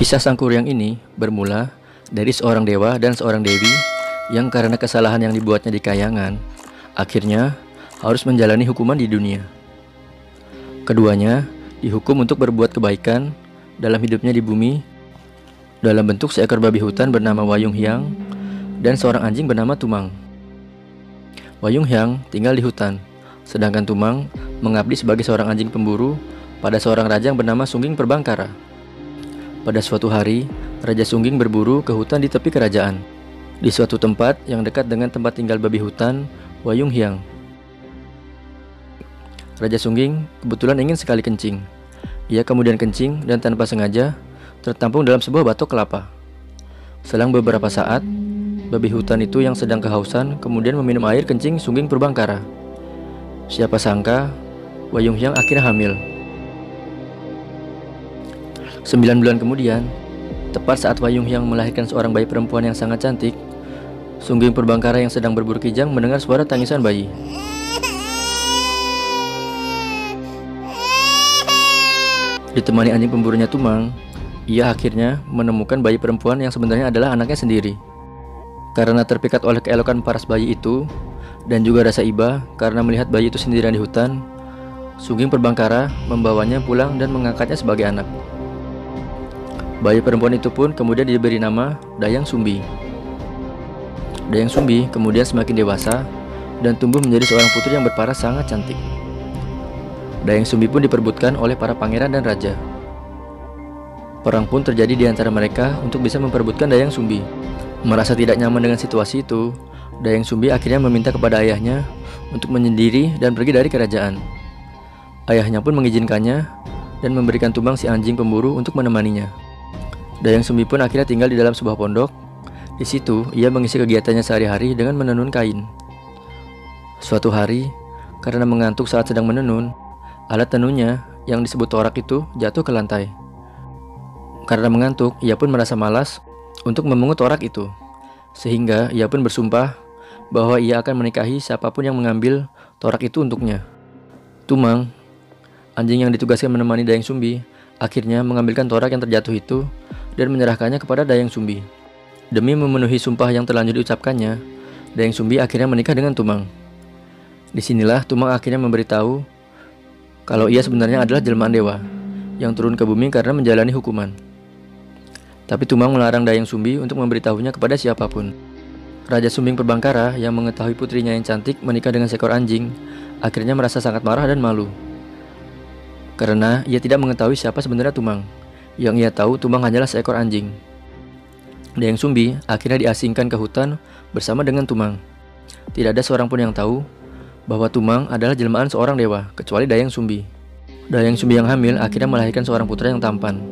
Kisah Sangkuriang ini bermula dari seorang dewa dan seorang dewi yang karena kesalahan yang dibuatnya di kayangan, akhirnya harus menjalani hukuman di dunia. Keduanya dihukum untuk berbuat kebaikan dalam hidupnya di bumi dalam bentuk seekor babi hutan bernama Wayung Hyang dan seorang anjing bernama Tumang. Wayung Hyang tinggal di hutan, sedangkan Tumang mengabdi sebagai seorang anjing pemburu pada seorang raja yang bernama Sungging Perbangkara. Pada suatu hari, Raja Sungging berburu ke hutan di tepi kerajaan, di suatu tempat yang dekat dengan tempat tinggal babi hutan Wayung Hyang. Raja Sungging kebetulan ingin sekali kencing. Ia kemudian kencing dan tanpa sengaja tertampung dalam sebuah batok kelapa. Selang beberapa saat, babi hutan itu yang sedang kehausan kemudian meminum air kencing Sungging Perbangkara. Siapa sangka, Wayung Hyang akhirnya hamil. 9 bulan kemudian, tepat saat Wayung Hyang melahirkan seorang bayi perempuan yang sangat cantik, Sungging Perbangkara yang sedang berburu kijang mendengar suara tangisan bayi. Ditemani anjing pemburunya Tumang, ia akhirnya menemukan bayi perempuan yang sebenarnya adalah anaknya sendiri. Karena terpikat oleh keelokan paras bayi itu, dan juga rasa iba karena melihat bayi itu sendirian di hutan, Sungging Perbangkara membawanya pulang dan mengangkatnya sebagai anak. Bayi perempuan itu pun kemudian diberi nama Dayang Sumbi. Dayang Sumbi kemudian semakin dewasa dan tumbuh menjadi seorang putri yang berparas sangat cantik. Dayang Sumbi pun diperebutkan oleh para pangeran dan raja. Perang pun terjadi di antara mereka untuk bisa memperebutkan Dayang Sumbi. Merasa tidak nyaman dengan situasi itu, Dayang Sumbi akhirnya meminta kepada ayahnya untuk menyendiri dan pergi dari kerajaan. Ayahnya pun mengizinkannya dan memberikan Tumang si anjing pemburu untuk menemaninya. Dayang Sumbi pun akhirnya tinggal di dalam sebuah pondok. Di situ, ia mengisi kegiatannya sehari-hari dengan menenun kain. Suatu hari, karena mengantuk saat sedang menenun, alat tenunnya yang disebut torak itu jatuh ke lantai. Karena mengantuk, ia pun merasa malas untuk memungut torak itu. Sehingga ia pun bersumpah bahwa ia akan menikahi siapapun yang mengambil torak itu untuknya. Tumang, anjing yang ditugaskan menemani Dayang Sumbi, akhirnya mengambilkan torak yang terjatuh itu dan menyerahkannya kepada Dayang Sumbi. Demi memenuhi sumpah yang terlanjur diucapkannya, Dayang Sumbi akhirnya menikah dengan Tumang. Disinilah Tumang akhirnya memberitahu kalau ia sebenarnya adalah jelmaan dewa yang turun ke bumi karena menjalani hukuman. Tapi Tumang melarang Dayang Sumbi untuk memberitahunya kepada siapapun. Raja Sungging Perbangkara yang mengetahui putrinya yang cantik menikah dengan seekor anjing akhirnya merasa sangat marah dan malu, karena ia tidak mengetahui siapa sebenarnya Tumang. Yang ia tahu Tumang hanyalah seekor anjing. Dayang Sumbi akhirnya diasingkan ke hutan bersama dengan Tumang. Tidak ada seorang pun yang tahu bahwa Tumang adalah jelmaan seorang dewa, kecuali Dayang Sumbi. Dayang Sumbi yang hamil akhirnya melahirkan seorang putra yang tampan.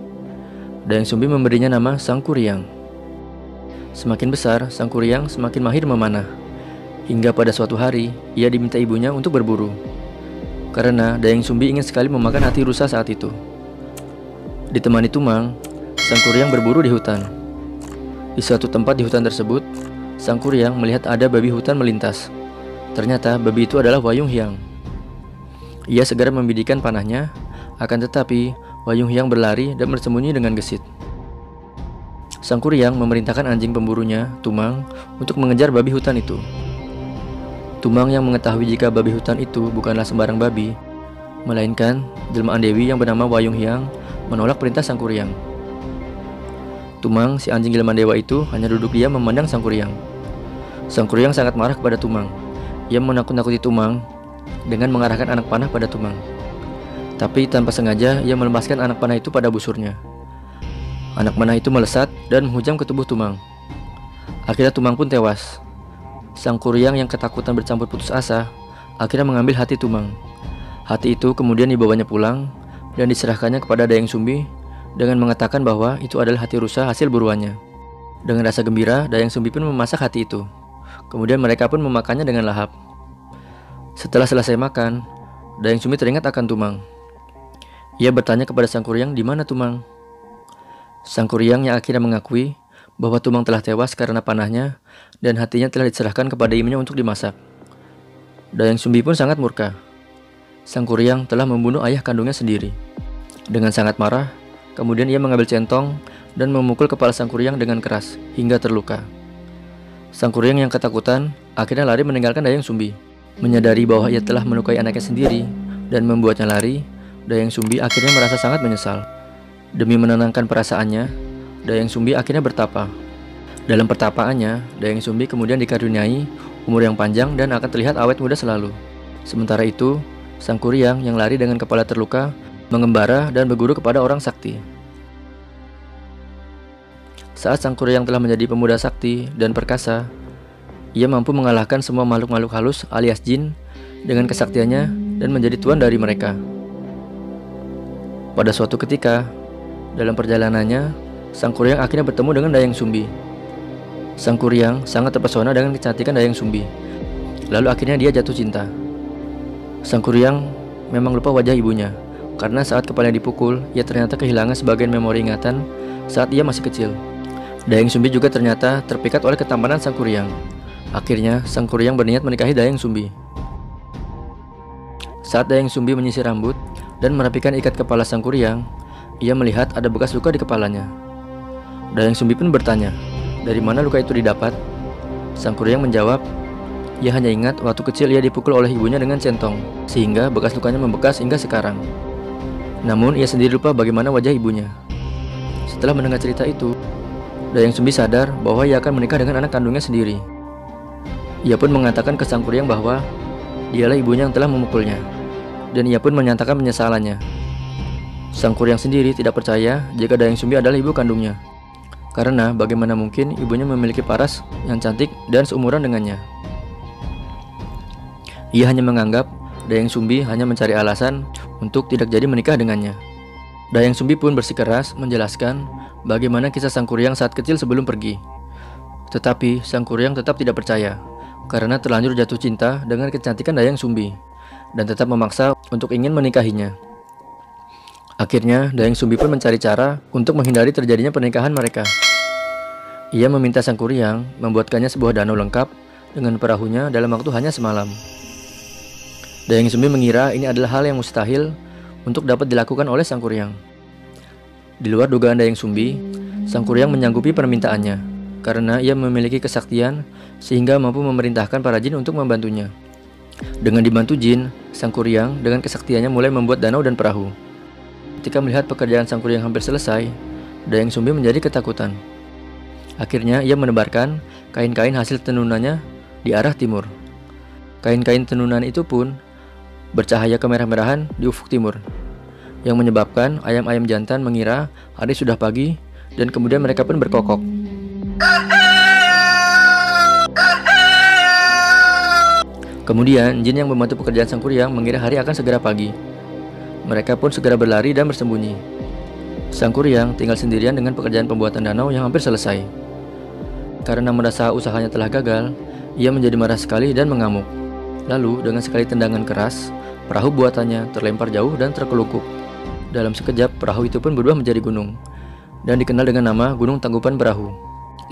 Dayang Sumbi memberinya nama Sangkuriang. Semakin besar, Sangkuriang semakin mahir memanah. Hingga pada suatu hari, ia diminta ibunya untuk berburu. Karena Dayang Sumbi ingin sekali memakan hati rusa saat itu. Ditemani Tumang, Sangkuriang berburu di hutan. Di suatu tempat di hutan tersebut, Sangkuriang melihat ada babi hutan melintas. Ternyata babi itu adalah Wayung Hyang. Ia segera membidikan panahnya, akan tetapi Wayung Hyang berlari dan bersembunyi dengan gesit. Sangkuriang memerintahkan anjing pemburunya, Tumang, untuk mengejar babi hutan itu. Tumang yang mengetahui jika babi hutan itu bukanlah sembarang babi, melainkan jelmaan dewi yang bernama Wayung Hyang, menolak perintah Sangkuriang. Tumang, si anjing jelmaan dewa itu hanya duduk diam memandang Sangkuriang. Sangkuriang sangat marah kepada Tumang. Ia menakut-nakuti Tumang dengan mengarahkan anak panah pada Tumang. Tapi tanpa sengaja ia melepaskan anak panah itu pada busurnya. Anak panah itu melesat dan menghujam ke tubuh Tumang. Akhirnya Tumang pun tewas. Sangkuriang yang ketakutan bercampur putus asa akhirnya mengambil hati Tumang. Hati itu kemudian dibawanya pulang dan diserahkannya kepada Dayang Sumbi dengan mengatakan bahwa itu adalah hati rusa hasil buruannya. Dengan rasa gembira, Dayang Sumbi pun memasak hati itu. Kemudian mereka pun memakannya dengan lahap. Setelah selesai makan, Dayang Sumbi teringat akan Tumang. Ia bertanya kepada Sangkuriang, "Di mana Tumang?" Sangkuriang yang akhirnya mengakui bahwa Tumang telah tewas karena panahnya dan hatinya telah diserahkan kepada ibunya untuk dimasak. Dayang Sumbi pun sangat murka. Sangkuriang telah membunuh ayah kandungnya sendiri. Dengan sangat marah, kemudian ia mengambil centong dan memukul kepala Sang Kuryang dengan keras hingga terluka. Sang Kuryang yang ketakutan akhirnya lari meninggalkan Dayang Sumbi. Menyadari bahwa ia telah melukai anaknya sendiri dan membuatnya lari, Dayang Sumbi akhirnya merasa sangat menyesal. Demi menenangkan perasaannya, Dayang Sumbi akhirnya bertapa. Dalam pertapaannya, Dayang Sumbi kemudian dikaruniai umur yang panjang dan akan terlihat awet muda selalu. Sementara itu, Sang Kuryang yang lari dengan kepala terluka mengembara dan berguru kepada orang sakti. Saat Sang Kuryang telah menjadi pemuda sakti dan perkasa, ia mampu mengalahkan semua makhluk-makhluk halus alias jin dengan kesaktiannya dan menjadi tuan dari mereka. Pada suatu ketika, dalam perjalanannya, Sang Kuryang akhirnya bertemu dengan Dayang Sumbi. Sang Kuryang sangat terpesona dengan kecantikan Dayang Sumbi. Lalu akhirnya dia jatuh cinta. Sang Kuryang memang lupa wajah ibunya, karena saat kepalanya dipukul, ia ternyata kehilangan sebagian memori ingatan saat ia masih kecil. Dayang Sumbi juga ternyata terpikat oleh ketampanan Sang Kuryang. Akhirnya, Sang Kuryang berniat menikahi Dayang Sumbi. Saat Dayang Sumbi menyisir rambut dan merapikan ikat kepala Sang Kuryang, ia melihat ada bekas luka di kepalanya. Dayang Sumbi pun bertanya, dari mana luka itu didapat? Sang Kuryang menjawab, ia hanya ingat waktu kecil ia dipukul oleh ibunya dengan centong, sehingga bekas lukanya membekas hingga sekarang. Namun ia sendiri lupa bagaimana wajah ibunya. Setelah mendengar cerita itu, Dayang Sumbi sadar bahwa ia akan menikah dengan anak kandungnya sendiri. Ia pun mengatakan ke Sang Kuryang bahwa dialah ibunya yang telah memukulnya, dan ia pun menyatakan penyesalannya. Sang Kuryang sendiri tidak percaya jika Dayang Sumbi adalah ibu kandungnya, karena bagaimana mungkin ibunya memiliki paras yang cantik dan seumuran dengannya. Ia hanya menganggap Dayang Sumbi hanya mencari alasan untuk tidak jadi menikah dengannya. Dayang Sumbi pun bersikeras menjelaskan bagaimana kisah Sang Kuryang saat kecil sebelum pergi. Tetapi Sang Kuryang tetap tidak percaya, karena terlanjur jatuh cinta dengan kecantikan Dayang Sumbi, dan tetap memaksa untuk ingin menikahinya. Akhirnya Dayang Sumbi pun mencari cara untuk menghindari terjadinya pernikahan mereka. Ia meminta Sang Kuryang membuatkannya sebuah danau lengkap dengan perahunya dalam waktu hanya semalam. Dayang Sumbi mengira ini adalah hal yang mustahil untuk dapat dilakukan oleh Sang Kuryang. Di luar dugaan Dayang Sumbi, Sang Kuryang menyanggupi permintaannya karena ia memiliki kesaktian sehingga mampu memerintahkan para jin untuk membantunya. Dengan dibantu jin, Sang Kuryang dengan kesaktiannya mulai membuat danau dan perahu. Ketika melihat pekerjaan Sang Kuryang hampir selesai, Dayang Sumbi menjadi ketakutan. Akhirnya ia menebarkan kain-kain hasil tenunannya di arah timur. Kain-kain tenunan itu pun bercahaya kemerah-merahan di ufuk timur, yang menyebabkan ayam-ayam jantan mengira hari sudah pagi, dan kemudian mereka pun berkokok. Kemudian jin yang membantu pekerjaan Sang Kuryang mengira hari akan segera pagi. Mereka pun segera berlari dan bersembunyi. Sang Kuryang tinggal sendirian dengan pekerjaan pembuatan danau yang hampir selesai. Karena merasa usahanya telah gagal, ia menjadi marah sekali dan mengamuk. Lalu dengan sekali tendangan keras, perahu buatannya terlempar jauh dan terkelukuk. Dalam sekejap, perahu itu pun berubah menjadi gunung, dan dikenal dengan nama Gunung Tanggupan Perahu.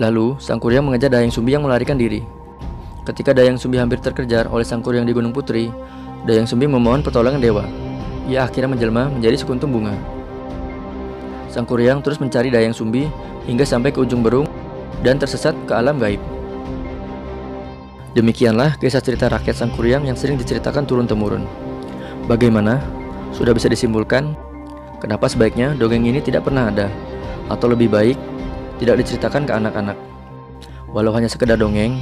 Lalu, Sang Kuryang mengejar Dayang Sumbi yang melarikan diri. Ketika Dayang Sumbi hampir terkejar oleh Sang Kuryang di Gunung Putri, Dayang Sumbi memohon pertolongan dewa. Ia akhirnya menjelma menjadi sekuntum bunga. Sang Kuryang terus mencari Dayang Sumbi hingga sampai ke ujung berung dan tersesat ke alam gaib. Demikianlah kisah cerita rakyat Sang Kuryang yang sering diceritakan turun-temurun. Bagaimana? Sudah bisa disimpulkan kenapa sebaiknya dongeng ini tidak pernah ada, atau lebih baik tidak diceritakan ke anak-anak. Walau hanya sekedar dongeng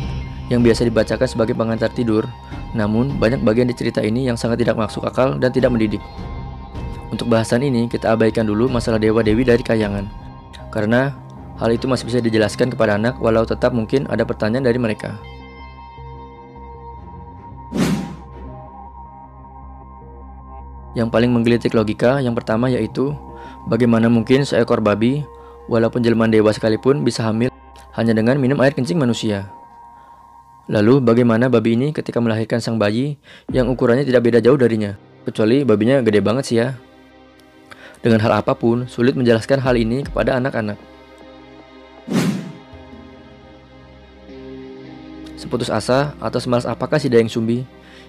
yang biasa dibacakan sebagai pengantar tidur, namun banyak bagian di cerita ini yang sangat tidak masuk akal dan tidak mendidik. Untuk bahasan ini kita abaikan dulu masalah dewa-dewi dari kayangan, karena hal itu masih bisa dijelaskan kepada anak walau tetap mungkin ada pertanyaan dari mereka. Yang paling menggelitik logika yang pertama yaitu bagaimana mungkin seekor babi walaupun jelmaan dewa sekalipun bisa hamil hanya dengan minum air kencing manusia. Lalu bagaimana babi ini ketika melahirkan sang bayi yang ukurannya tidak beda jauh darinya, kecuali babinya gede banget sih ya. Dengan hal apapun sulit menjelaskan hal ini kepada anak-anak. Seputus asa atau semalas apakah si Dayang Sumbi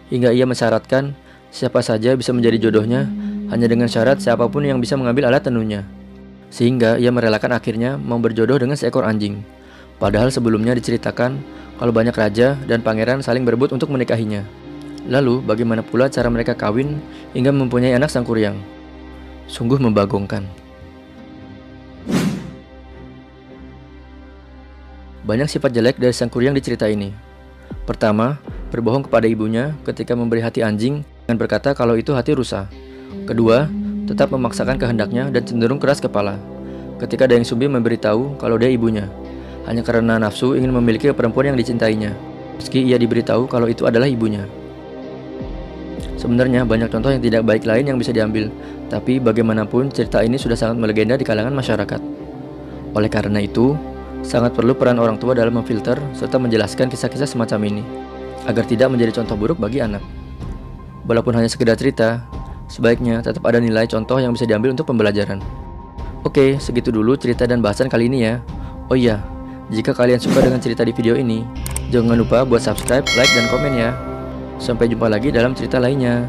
hingga ia mensyaratkan siapa saja bisa menjadi jodohnya hanya dengan syarat siapapun yang bisa mengambil alat tenunnya. sehingga ia merelakan akhirnya mau berjodoh dengan seekor anjing. Padahal sebelumnya diceritakan kalau banyak raja dan pangeran saling berebut untuk menikahinya. Lalu bagaimana pula cara mereka kawin hingga mempunyai anak Sangkuriang? Sungguh membagongkan. Banyak sifat jelek dari Sangkuriang di cerita ini. Pertama, berbohong kepada ibunya ketika memberi hati anjing dengan berkata kalau itu hati rusa. Kedua, tetap memaksakan kehendaknya dan cenderung keras kepala ketika Dayang Sumbi memberitahu kalau dia ibunya, hanya karena nafsu ingin memiliki perempuan yang dicintainya, meski ia diberitahu kalau itu adalah ibunya. Sebenarnya banyak contoh yang tidak baik lain yang bisa diambil, tapi bagaimanapun cerita ini sudah sangat melegenda di kalangan masyarakat. Oleh karena itu, sangat perlu peran orang tua dalam memfilter serta menjelaskan kisah-kisah semacam ini, agar tidak menjadi contoh buruk bagi anak. Walaupun hanya sekedar cerita, sebaiknya tetap ada nilai contoh yang bisa diambil untuk pembelajaran. Oke, segitu dulu cerita dan bahasan kali ini ya. Oh iya, jika kalian suka dengan cerita di video ini, jangan lupa buat subscribe, like, dan komen ya. Sampai jumpa lagi dalam cerita lainnya.